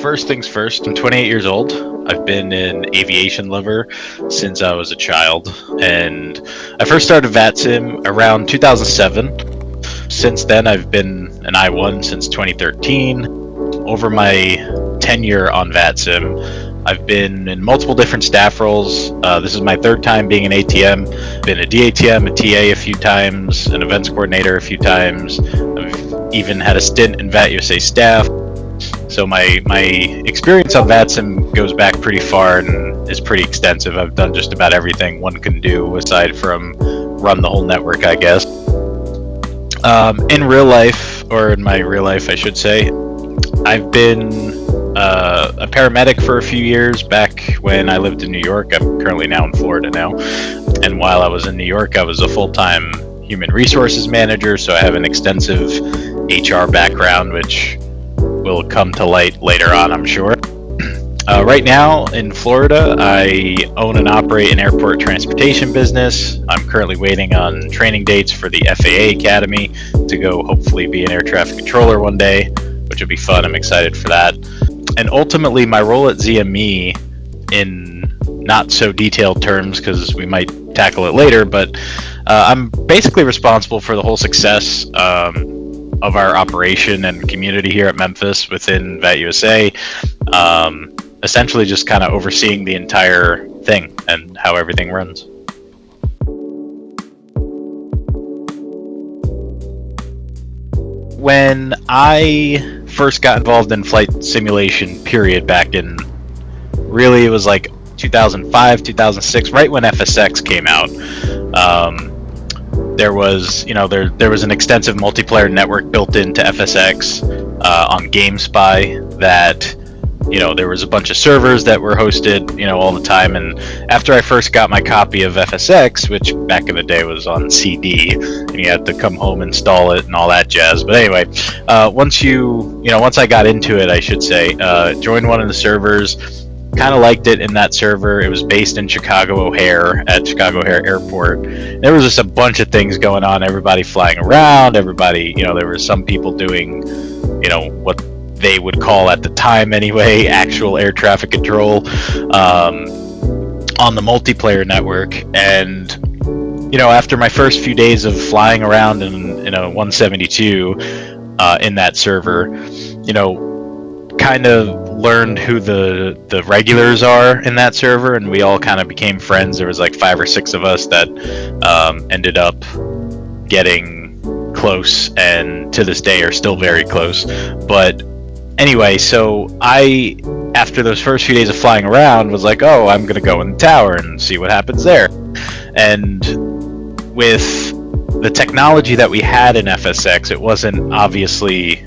first things first, I'm 28 years old. I've been an aviation lover since I was a child, and I first started VATSIM around 2007. Since then, I've been an I1 since 2013. Over my tenure on VATSIM, I've been in multiple different staff roles. This is my third time being an ATM. Been a DATM, a TA a few times, an events coordinator a few times. I've even had a stint in VATUSA staff. So my experience on VATSIM goes back pretty far and is pretty extensive. I've done just about everything one can do aside from run the whole network, I guess. In real life, or in my real life, I should say, I've been a paramedic for a few years back when I lived in New York. I'm currently now in Florida now. And while I was in New York, I was a full-time human resources manager, so I have an extensive HR background, which will come to light later on, I'm sure. Right now in Florida, I own and operate an airport transportation business. I'm currently waiting on training dates for the FAA Academy to go hopefully be an air traffic controller one day, which will be fun. I'm excited for that. And ultimately, my role at ZME, in not so detailed terms because we might tackle it later, but I'm basically responsible for the whole success of our operation and community here at Memphis within VATUSA. Essentially just kind of overseeing the entire thing and how everything runs. When I first got involved in flight simulation period back in, really it was like 2005, 2006, right when FSX came out. There was an extensive multiplayer network built into FSX on GameSpy that, there was a bunch of servers that were hosted, all the time. And after I first got my copy of FSX, which back in the day was on CD, and you had to come home, install it, and all that jazz. But anyway, once I got into it, I should say, joined one of the servers. Kind of liked it in that server. It was based in Chicago O'Hare at Chicago O'Hare Airport. There was just a bunch of things going on. Everybody flying around. Everybody, there were some people doing, what they would call at the time anyway, actual air traffic control on the multiplayer network. And after my first few days of flying around in a 172 in that server, kind of learned who the regulars are in that server, and we all kind of became friends. There was like 5 or 6 of us that ended up getting close, and to this day are still very close. But anyway, so I, after those first few days of flying around, was like, oh, I'm gonna go in the tower and see what happens there. And with the technology that we had in FSX, it wasn't obviously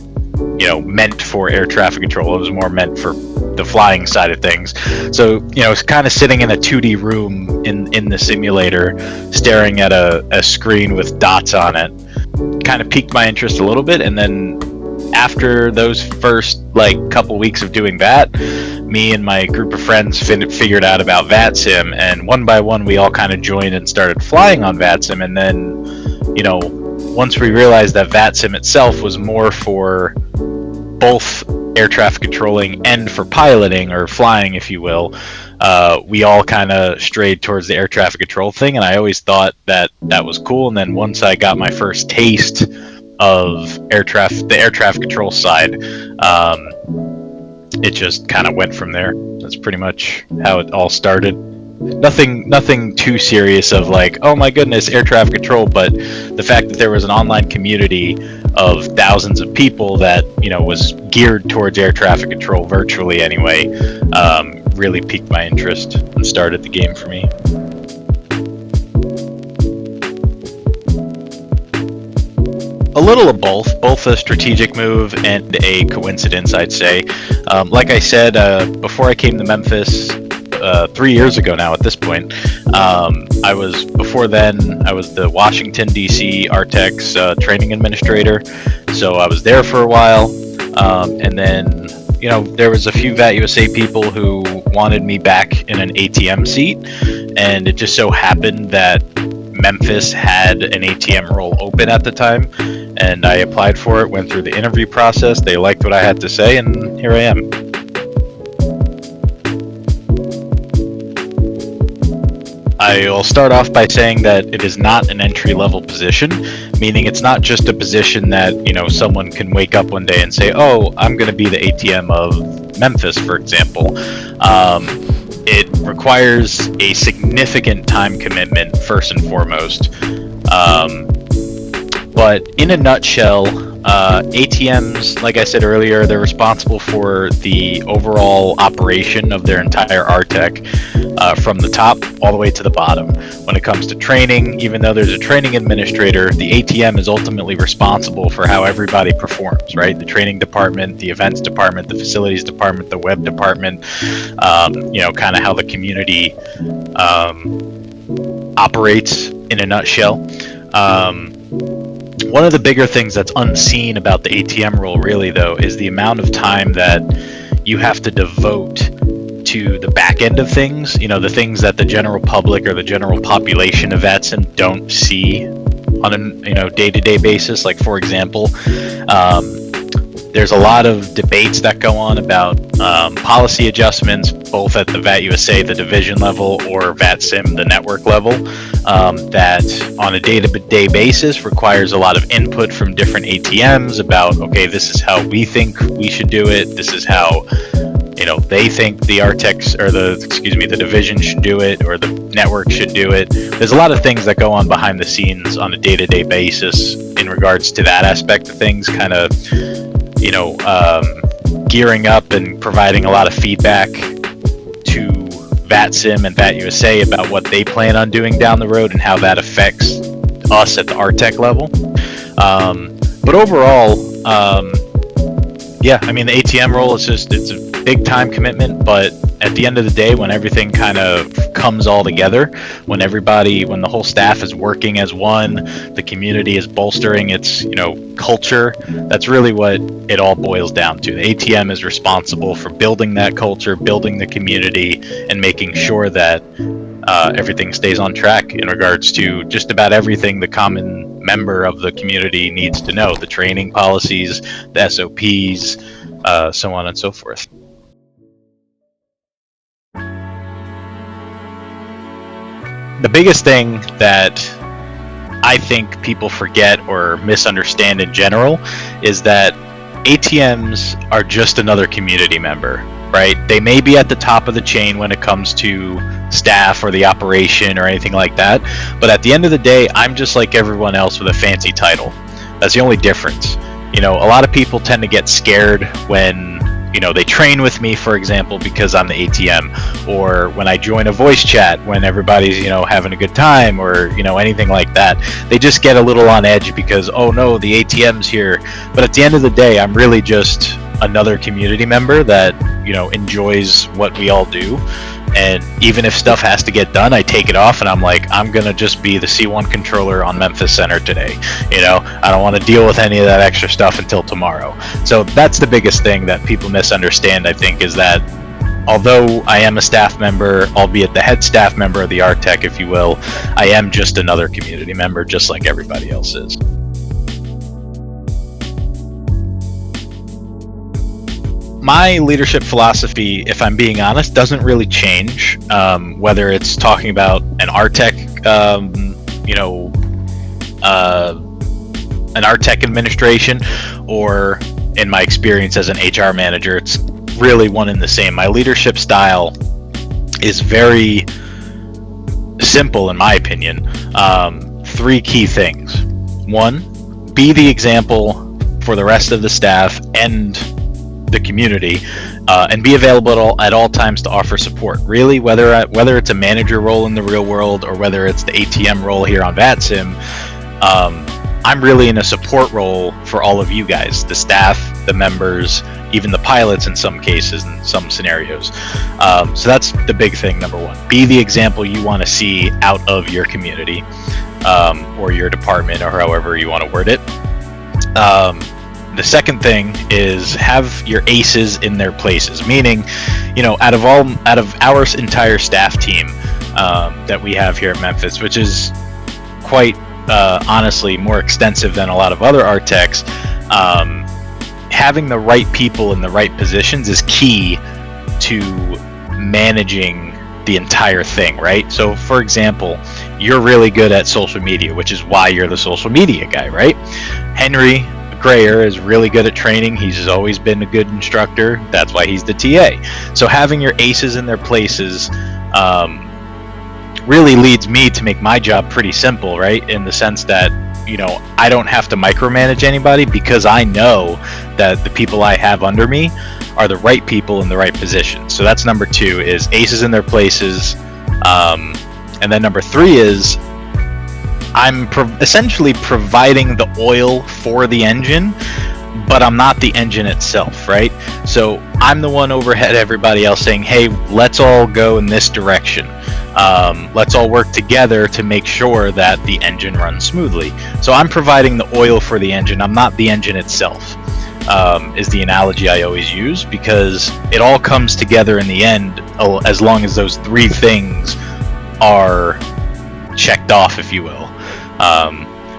meant for air traffic control. It was more meant for the flying side of things. So, it's kind of sitting in a 2D room in the simulator, staring at a screen with dots on it, kind of piqued my interest a little bit. And then after those first couple weeks of doing that, me and my group of friends figured out about VATSIM, and one by one we all kind of joined and started flying on VATSIM. And then, once we realized that VATSIM itself was more for both air traffic controlling and for piloting, or flying, if you will, we all kind of strayed towards the air traffic control thing, and I always thought that was cool. And then once I got my first taste of the air traffic control side, it just kind of went from there. That's pretty much how it all started. Nothing too serious of oh my goodness, air traffic control, but the fact that there was an online community of thousands of people that was geared towards air traffic control, virtually anyway, really piqued my interest and started the game for me. A little of both a strategic move and a coincidence, I'd say. Like I said, before I came to Memphis, 3 years ago now at this point, before then I was the Washington DC ARTCC training administrator, so I was there for a while, and then there was a few VATUSA people who wanted me back in an ATM seat, and it just so happened that Memphis had an ATM role open at the time, and I applied for it, went through the interview process. They liked what I had to say, and here I am. I will start off by saying that it is not an entry-level position, meaning it's not just a position that, someone can wake up one day and say, oh, I'm going to be the ATM of Memphis, for example. It requires a significant time commitment, first and foremost. But in a nutshell, ATMs, like I said earlier, they're responsible for the overall operation of their entire ARTCC, from the top all the way to the bottom. When it comes to training, even though there's a training administrator, the ATM is ultimately responsible for how everybody performs, right? The training department, the events department, the facilities department, the web department, kind of how the community operates in a nutshell. One of the bigger things that's unseen about the ATM role, really, though, is the amount of time that you have to devote to the back end of things. The things that the general public or the general population of VATSIM don't see on a day-to-day basis. Like, for example, there's a lot of debates that go on about policy adjustments, both at the VAT USA, the division level, or VATSIM, the network level, that on a day-to-day basis requires a lot of input from different ATMs about, okay, this is how we think we should do it. This is how, they think the ARTCC or the division should do it, or the network should do it. There's a lot of things that go on behind the scenes on a day-to-day basis in regards to that aspect of things, kind of, gearing up and providing a lot of feedback to VATSIM and VAT USA about what they plan on doing down the road and how that affects us at the ARTCC level. But overall, the ATM role is it's a big time commitment, but at the end of the day, when everything kind of comes all together, when the whole staff is working as one, the community is bolstering its, culture, that's really what it all boils down to. The ATM is responsible for building that culture, building the community, and making sure that everything stays on track in regards to just about everything the common member of the community needs to know: the training policies, the SOPs, so on and so forth. The biggest thing that I think people forget or misunderstand in general is that ATMs are just another community member, right? They may be at the top of the chain when it comes to staff or the operation or anything like that, but at the end of the day, I'm just like everyone else with a fancy title. That's the only difference. A lot of people tend to get scared when they train with me, for example, because I'm the ATM, or when I join a voice chat when everybody's, having a good time, or, anything like that. They just get a little on edge because, oh no, the ATM's here. But at the end of the day, I'm really just another community member that, enjoys what we all do. And even if stuff has to get done, I take it off and I'm like, I'm going to just be the C1 controller on Memphis Center today. I don't want to deal with any of that extra stuff until tomorrow. So that's the biggest thing that people misunderstand, I think, is that although I am a staff member, albeit the head staff member of the ARTCC, if you will, I am just another community member, just like everybody else is. My leadership philosophy, if I'm being honest, doesn't really change, whether it's talking about an ARTCC, an ARTCC administration, or in my experience as an HR manager, it's really one and the same. My leadership style is very simple, in my opinion. 3 key things. 1, be the example for the rest of the staff and the community, and be available at all times to offer support. Really, whether it's a manager role in the real world or whether it's the ATM role here on VATSIM, I'm really in a support role for all of you guys, the staff, the members, even the pilots in some cases, in some scenarios. So that's the big thing, number 1. Be the example you want to see out of your community, or your department, or however you want to word it. The second thing is have your aces in their places, meaning, out of our entire staff team that we have here at Memphis, which is quite honestly more extensive than a lot of other ARTCCs, having the right people in the right positions is key to managing the entire thing, right? So for example, you're really good at social media, which is why you're the social media guy, right? Henry Grayer is really good at training. He's always been a good instructor. That's why he's the TA. So having your aces in their places really leads me to make my job pretty simple, right? In the sense that, you know, I don't have to micromanage anybody because I know that the people I have under me are the right people in the right position. So that's number 2, is aces in their places. And then number 3 is I'm essentially providing the oil for the engine, but I'm not the engine itself, right? So I'm the one overhead everybody else saying, hey, let's all go in this direction. Let's all work together to make sure that the engine runs smoothly. So I'm providing the oil for the engine. I'm not the engine itself, is the analogy I always use, because it all comes together in the end as long as those 3 things are checked off, if you will.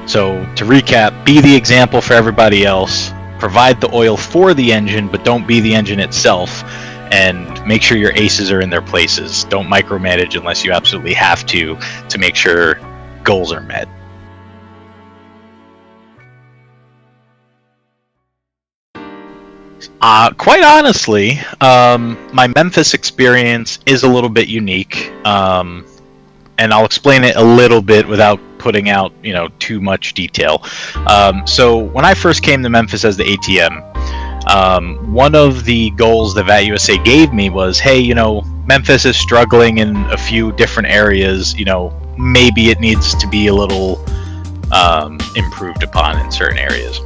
So to recap, be the example for everybody else, provide the oil for the engine, but don't be the engine itself, and make sure your aces are in their places. Don't micromanage unless you absolutely have to make sure goals are met. Quite honestly, my Memphis experience is a little bit unique, and I'll explain it a little bit without putting out, you know, too much detail. So when I first came to Memphis as the ATM, one of the goals that VAT USA gave me was, hey, you know, Memphis is struggling in a few different areas. You know, maybe it needs to be a little improved upon in certain areas.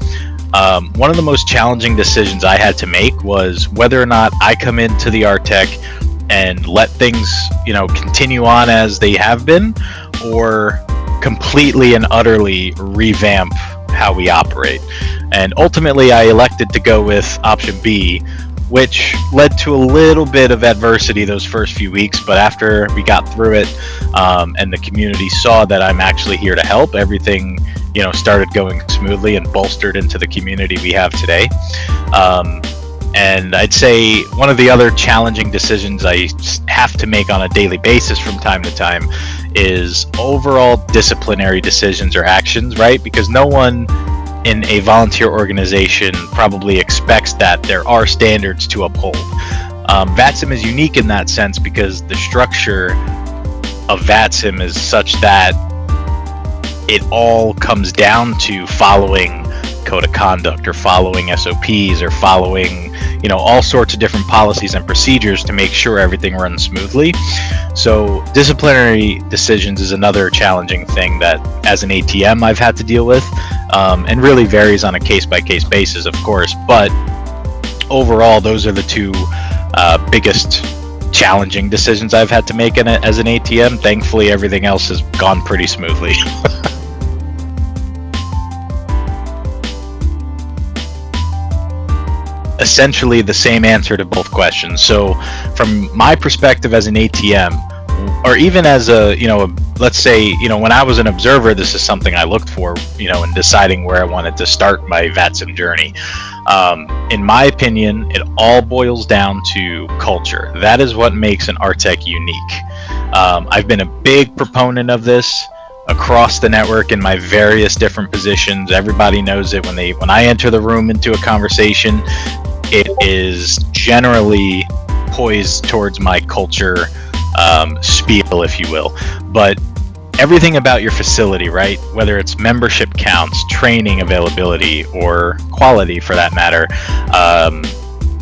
One of the most challenging decisions I had to make was whether or not I come into the ARTTEC and let things, you know, continue on as they have been, or completely and utterly revamp how we operate. And ultimately I elected to go with option B, which led to a little bit of adversity those first few weeks, but after we got through it, and the community saw that I'm actually here to help, everything, you know, started going smoothly and bolstered into the community we have today. And I'd say one of the other challenging decisions I have to make on a daily basis from time to time is overall disciplinary decisions or actions, right? Because no one in a volunteer organization probably expects that there are standards to uphold. VATSIM is unique in that sense because the structure of VATSIM is such that it all comes down to following code of conduct or following SOPs or following, you know, all sorts of different policies and procedures to make sure everything runs smoothly. So disciplinary decisions is another challenging thing that as an ATM I've had to deal with, and really varies on a case-by-case basis, of course, but overall those are the 2 biggest challenging decisions I've had to make as an ATM. Thankfully everything else has gone pretty smoothly. Essentially the same answer to both questions. So from my perspective as an ATM, or even as a, you know, let's say, you know, when I was an observer, this is something I looked for, you know, in deciding where I wanted to start my VATSIM journey. In my opinion, it all boils down to culture. That is what makes an ARTTEC unique. I've been a big proponent of this across the network in my various different positions. Everybody knows it. When I enter the room into a conversation, it is generally poised towards my culture spiel, if you will. But everything about your facility, right? Whether it's membership counts, training availability, or quality for that matter,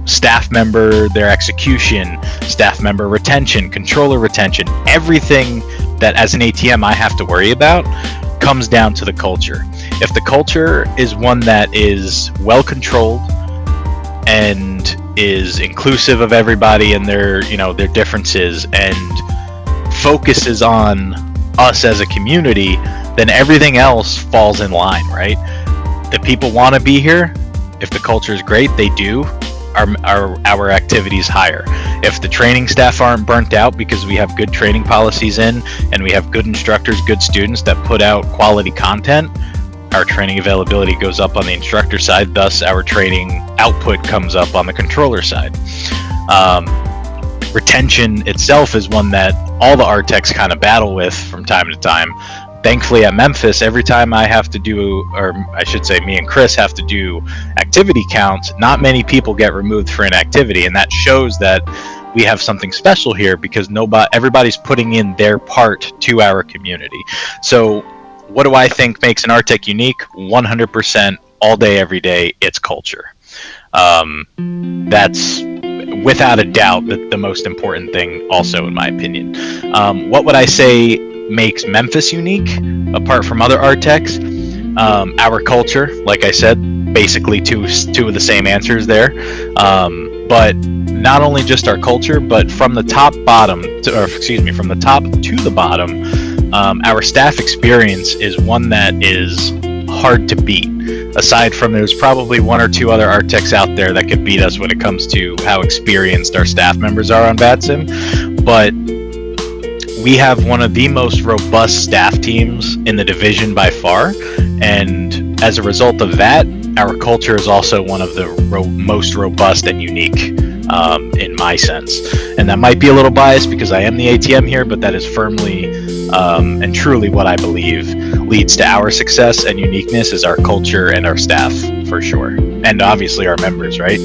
staff member, their execution, staff member retention, controller retention, everything that as an ATM I have to worry about comes down to the culture. If the culture is one that is well controlled and is inclusive of everybody and their, you know, their differences, and focuses on us as a community, then everything else falls in line, right? The people want to be here. If the culture is great, they do. Our activities higher. If the training staff aren't burnt out because we have good training policies in and we have good instructors, good students that put out quality content, our training availability goes up on the instructor side, thus our training output comes up on the controller side. retention itself is one that all the ARTCs kind of battle with from time to time. Thankfully at Memphis, every time I have to do, or I should say me and Chris have to do activity counts, not many people get removed for inactivity, and that shows that we have something special here because everybody's putting in their part to our community. So what do I think makes an ARTC unique? 100% all day, every day, it's culture. That's without a doubt the most important thing also, in my opinion. What would I say makes Memphis unique apart from other ARTCs? Our culture, like I said, basically two of the same answers there. But not only just our culture, but from the top to the bottom, our staff experience is one that is hard to beat. Aside from there's probably one or two other ARTCs out there that could beat us when it comes to how experienced our staff members are on VATSIM, but we have one of the most robust staff teams in the division by far, and as a result of that, our culture is also one of the most robust and unique in my sense. And that might be a little biased because I am the ATM here, but that is firmly and truly what I believe leads to our success and uniqueness is our culture and our staff, for sure. And obviously our members, right?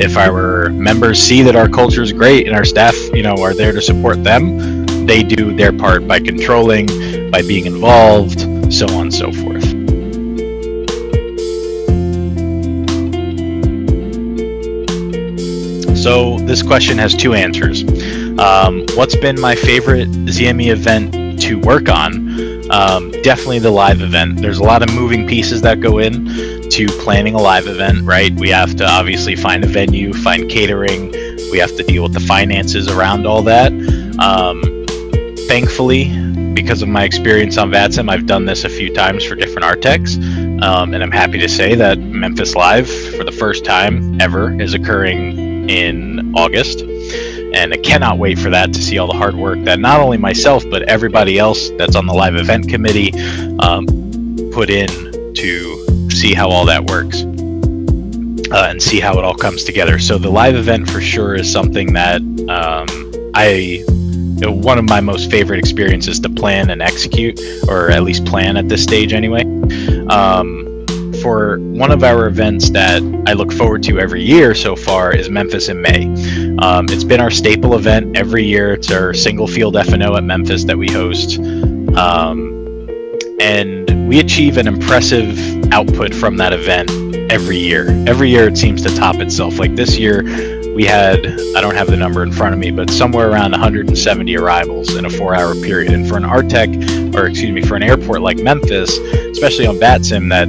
If our members see that our culture is great and our staff, are there to support them, they do their part by controlling, by being involved, so on and so forth. So this question has two answers. What's been my favorite ZME event to work on? Definitely the live event. There's a lot of moving pieces that go in to planning a live event, right? We have to obviously find a venue, find catering. We have to deal with the finances around all that. Thankfully, because of my experience on VATSIM, I've done this a few times for different ARTCs, and I'm happy to say that Memphis Live, for the first time ever, is occurring in August, and I cannot wait for that, to see all the hard work that not only myself but everybody else that's on the live event committee put in to see how all that works and see how it all comes together. So the live event for sure is something that one of my most favorite experiences to plan and execute, or at least plan at this stage anyway. For one of our events that I look forward to every year so far is Memphis in May. It's been our staple event every year. It's our single field F&O at Memphis that we host. And we achieve an impressive output from that event every year. Every year it seems to top itself. Like this year, we had, I don't have the number in front of me, but somewhere around 170 arrivals in a 4-hour period. And for an for an airport like Memphis, especially on VATSIM, that,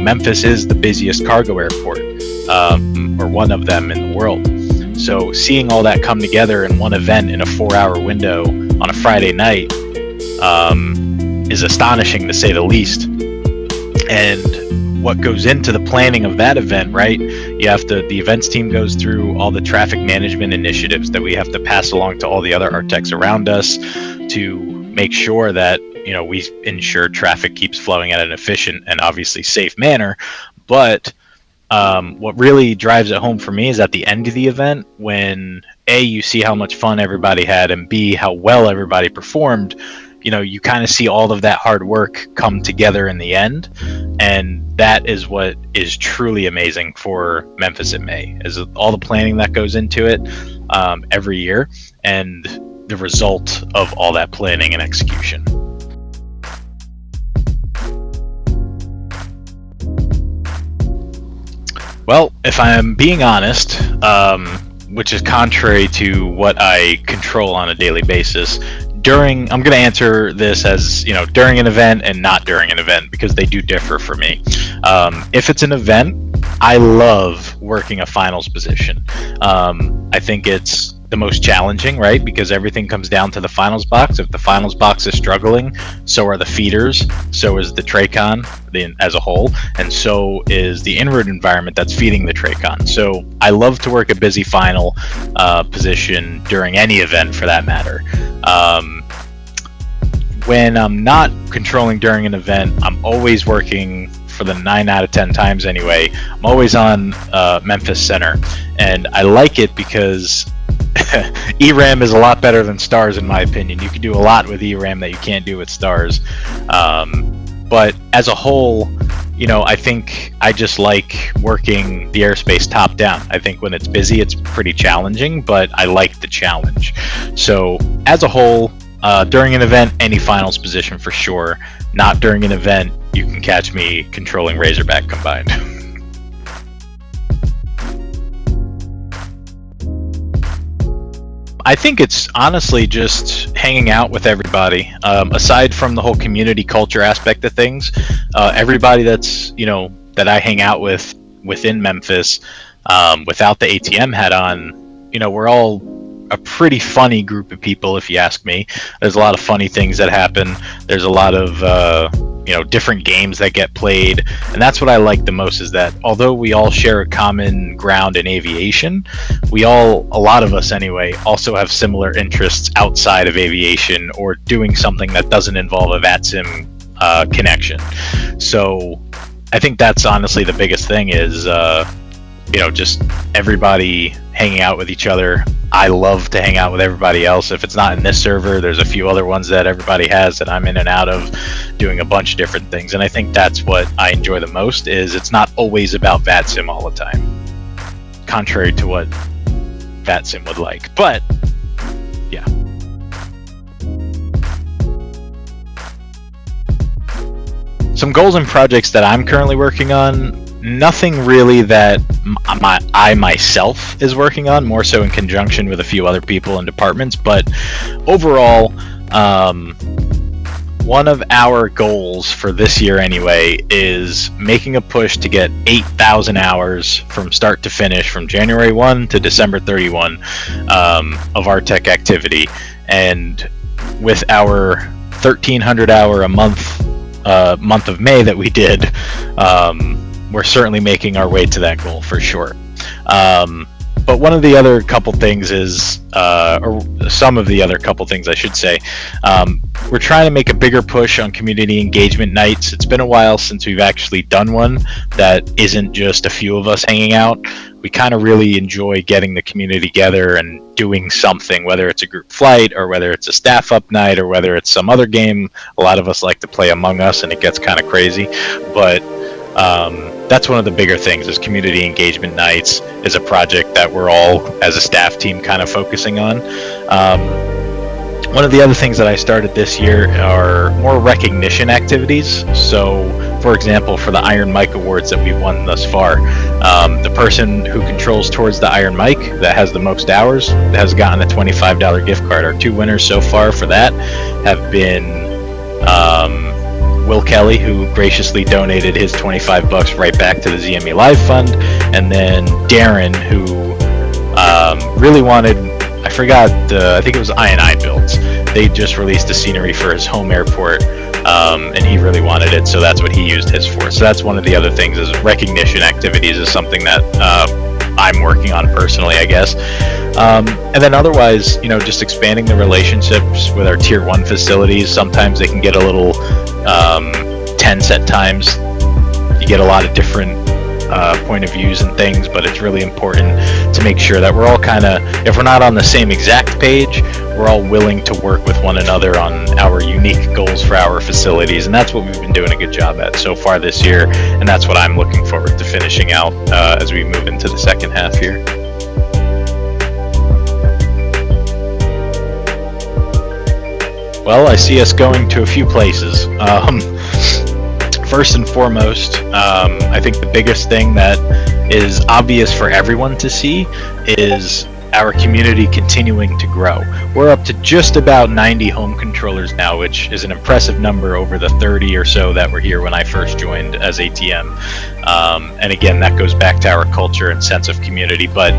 Memphis is the busiest cargo airport, or one of them in the world. So seeing all that come together in one event in a 4-hour window on a Friday night is astonishing, to say the least. And what goes into the planning of that event, right? The events team goes through all the traffic management initiatives that we have to pass along to all the other ARTCs around us to make sure that, we ensure traffic keeps flowing at an efficient and obviously safe manner. But what really drives it home for me is at the end of the event, when A, you see how much fun everybody had, and B, how well everybody performed. You kind of see all of that hard work come together in the end, and that is what is truly amazing for Memphis in May, is all the planning that goes into it every year, and the result of all that planning and execution. Well, if I'm being honest, which is contrary to what I control on a daily basis, I'm going to answer this as, during an event and not during an event, because they do differ for me. If it's an event, I love working a finals position. I think it's the most challenging, right? Because everything comes down to the finals box. If the finals box is struggling, so are the feeders, so is the TRACON as a whole, and so is the en-route environment that's feeding the TRACON. So I love to work a busy final position during any event, for that matter. When I'm not controlling during an event, I'm always working, for the 9 out of 10 times anyway, I'm always on Memphis Center. And I like it because ERAM is a lot better than stars in my opinion. You can do a lot with ERAM that you can't do with stars. But as a whole, I think I just like working the airspace top down. I think when it's busy, it's pretty challenging, but I like the challenge. So as a whole, during an event, any finals position for sure. Not during an event, you can catch me controlling Razorback combined. I think it's honestly just hanging out with everybody. Aside from the whole community culture aspect of things, everybody that's that I hang out with within Memphis, without the ATM hat on, we're all a pretty funny group of people, if you ask me. There's a lot of funny things that happen. There's a lot of different games that get played, and that's what I like the most, is that although we all share a common ground in aviation, a lot of us anyway, also have similar interests outside of aviation or doing something that doesn't involve a VATSIM connection. So I think that's honestly the biggest thing, is just everybody hanging out with each other. I love to hang out with everybody else. If it's not in this server, there's a few other ones that everybody has that I'm in and out of, doing a bunch of different things. And I think that's what I enjoy the most, is it's not always about VATSIM all the time, contrary to what VATSIM would like. But yeah. Some goals and projects that I'm currently working on, nothing really that I myself is working on, more so in conjunction with a few other people and departments. But overall, one of our goals for this year anyway is making a push to get 8,000 hours from start to finish, from January 1 to December 31 of our tech activity. And with our 1,300 hour a month of May that we did, we're certainly making our way to that goal for sure. But one of the other couple things is, or some of the other couple things I should say, we're trying to make a bigger push on community engagement nights. It's been a while since we've actually done one that isn't just a few of us hanging out. We kind of really enjoy getting the community together and doing something, whether it's a group flight or whether it's a staff up night or whether it's some other game. A lot of us like to play Among Us, and it gets kind of crazy, but that's one of the bigger things, is community engagement nights is a project that we're all as a staff team kind of focusing on. One of the other things that I started this year are more recognition activities. So for example, for the Iron Mic Awards that we've won thus far, the person who controls towards the Iron Mic that has the most hours has gotten a $25 gift card. Our two winners so far for that have been Will Kelly, who graciously donated his $25 right back to the ZME Live Fund, and then Darren, who really wanted, I forgot, I think it was I&I Builds. They just released a scenery for his home airport, and he really wanted it, so that's what he used his for. So that's one of the other things, is recognition activities is something that I'm working on personally, I guess. And then otherwise, just expanding the relationships with our tier 1 facilities. Sometimes they can get a little tense at times. You get a lot of different point of views and things, but it's really important to make sure that we're all kind of, if we're not on the same exact page, we're all willing to work with one another on our unique goals for our facilities. And that's what we've been doing a good job at so far this year, and that's what I'm looking forward to finishing out as we move into the second half here. Well, I see us going to a few places. First and foremost, I think the biggest thing that is obvious for everyone to see is our community continuing to grow. We're up to just about 90 home controllers now, which is an impressive number over the 30 or so that were here when I first joined as ATM. And again, that goes back to our culture and sense of community. But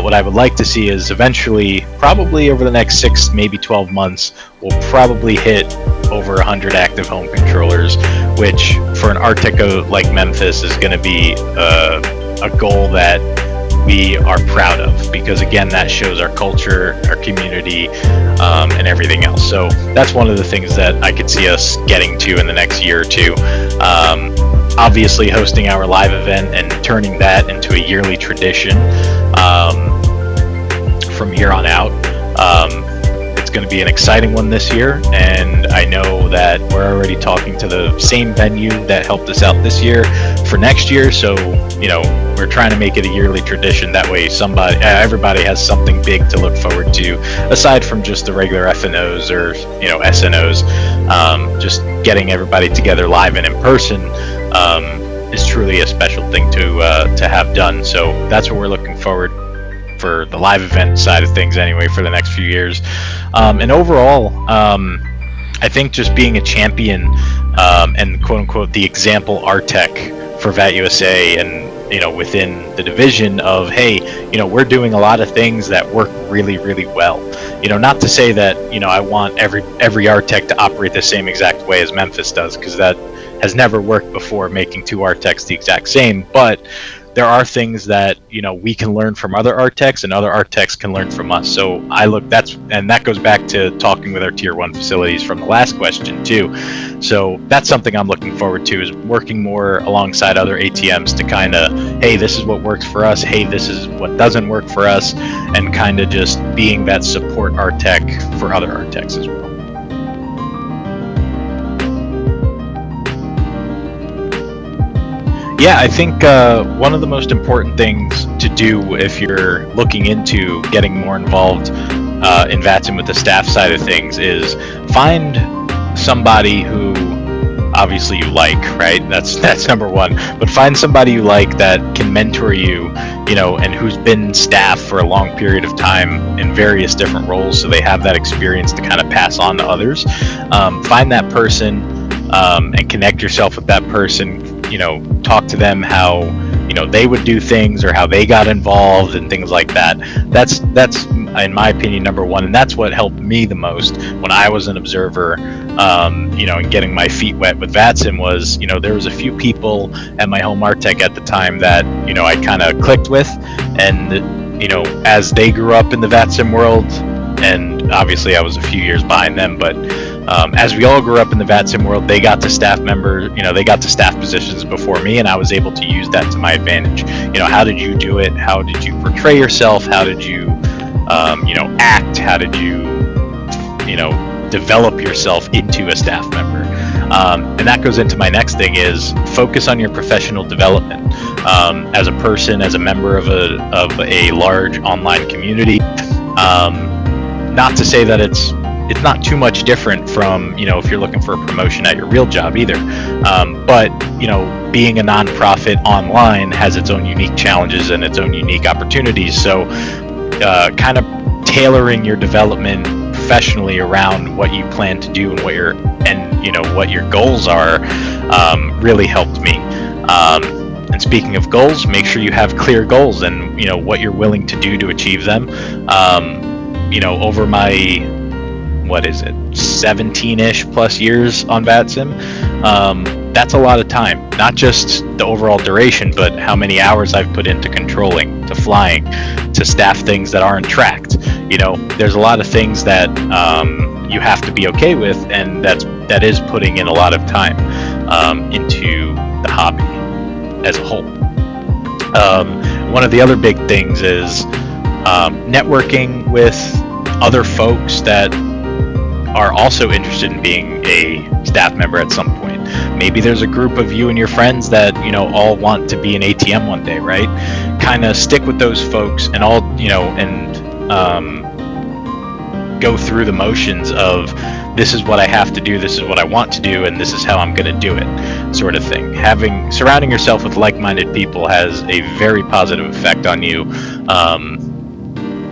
what I would like to see is eventually, probably over the next 6, maybe 12 months, we'll probably hit over 100 active home controllers, which for an ARTCC like Memphis is going to be a goal that we are proud of, because again, that shows our culture, our community, and everything else. So that's one of the things that I could see us getting to in the next year or two. Obviously hosting our live event and turning that into a yearly tradition. from here on out. It's going to be an exciting one this year, and I know that we're already talking to the same venue that helped us out this year for next year. So, we're trying to make it a yearly tradition. That way, everybody has something big to look forward to, aside from just the regular FNOs or SNOs. Just getting everybody together live and in person is truly a special thing to have done. So that's what we're looking forward for the live event side of things anyway for the next few years. And overall, I think just being a champion and quote unquote the example ARTTech for VAT USA, and within the division of, hey, we're doing a lot of things that work really, really well. Not to say that I want every ARTTech to operate the same exact way as Memphis does, because that has never worked before, making two ARTTechs the exact same. But there are things that we can learn from other ARTTechs, and other ARTTechs can learn from us. So that goes back to talking with our tier 1 facilities from the last question too. So that's something I'm looking forward to, is working more alongside other ATMs to kind of, hey, this is what works for us, hey, this is what doesn't work for us, and kind of just being that support ARTTech for other ARTTechs as well. Yeah, I think one of the most important things to do if you're looking into getting more involved in VATSIM with the staff side of things is find somebody who obviously you like, right? That's number one. But find somebody you like that can mentor you, and who's been staff for a long period of time in various different roles, so they have that experience to kind of pass on to others. Find that person and connect yourself with that person. Talk to them how they would do things, or how they got involved and things like that. That's in my opinion number one, and that's what helped me the most when I was an observer, and getting my feet wet with VATSIM was, there was a few people at my home ARTTech at the time that I kind of clicked with, and as they grew up in the VATSIM world, and obviously I was a few years behind them, but as we all grew up in the VATSIM world, they got to staff they got to staff positions before me, and I was able to use that to my advantage. How did you do it? How did you portray yourself? How did you, act? How did you, develop yourself into a staff member? And that goes into my next thing, is focus on your professional development as a person, as a member of a large online community. Not to say that it's not too much different from, if you're looking for a promotion at your real job either. But, being a nonprofit online has its own unique challenges and its own unique opportunities. So kind of tailoring your development professionally around what you plan to do and what your goals are really helped me. And speaking of goals, make sure you have clear goals and, what you're willing to do to achieve them. Over my 17-ish plus years on VATSIM, that's a lot of time. Not just the overall duration, but how many hours I've put into controlling, to flying, to staff things that aren't tracked. There's a lot of things that you have to be okay with, and that is putting in a lot of time into the hobby as a whole. One of the other big things is networking with other folks that are also interested in being a staff member at some point. Maybe there's a group of you and your friends that all want to be an ATM one day, right? Kind of stick with those folks and all go through the motions of, this is what I have to do, this is what I want to do, and this is how I'm going to do it, sort of thing. Surrounding yourself with like-minded people has a very positive effect on you,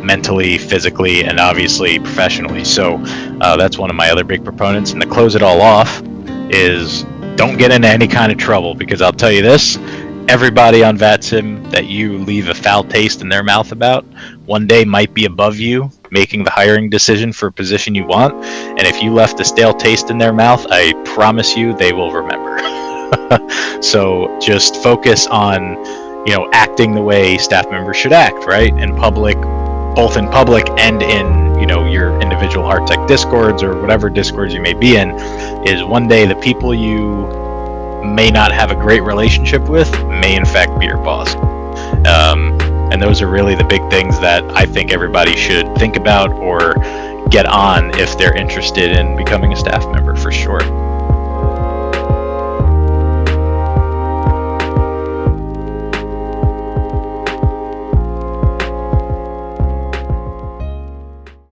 mentally, physically, and obviously professionally. So that's one of my other big proponents. And to close it all off is, don't get into any kind of trouble, because I'll tell you this, everybody on VATSIM that you leave a foul taste in their mouth about one day might be above you making the hiring decision for a position you want. And if you left a stale taste in their mouth, I promise you they will remember. So just focus on, acting the way staff members should act, right? In public, both in public and in, your individual ARTTech discords or whatever discords you may be in, is one day the people you may not have a great relationship with may in fact be your boss. And those are really the big things that I think everybody should think about or get on if they're interested in becoming a staff member, for sure.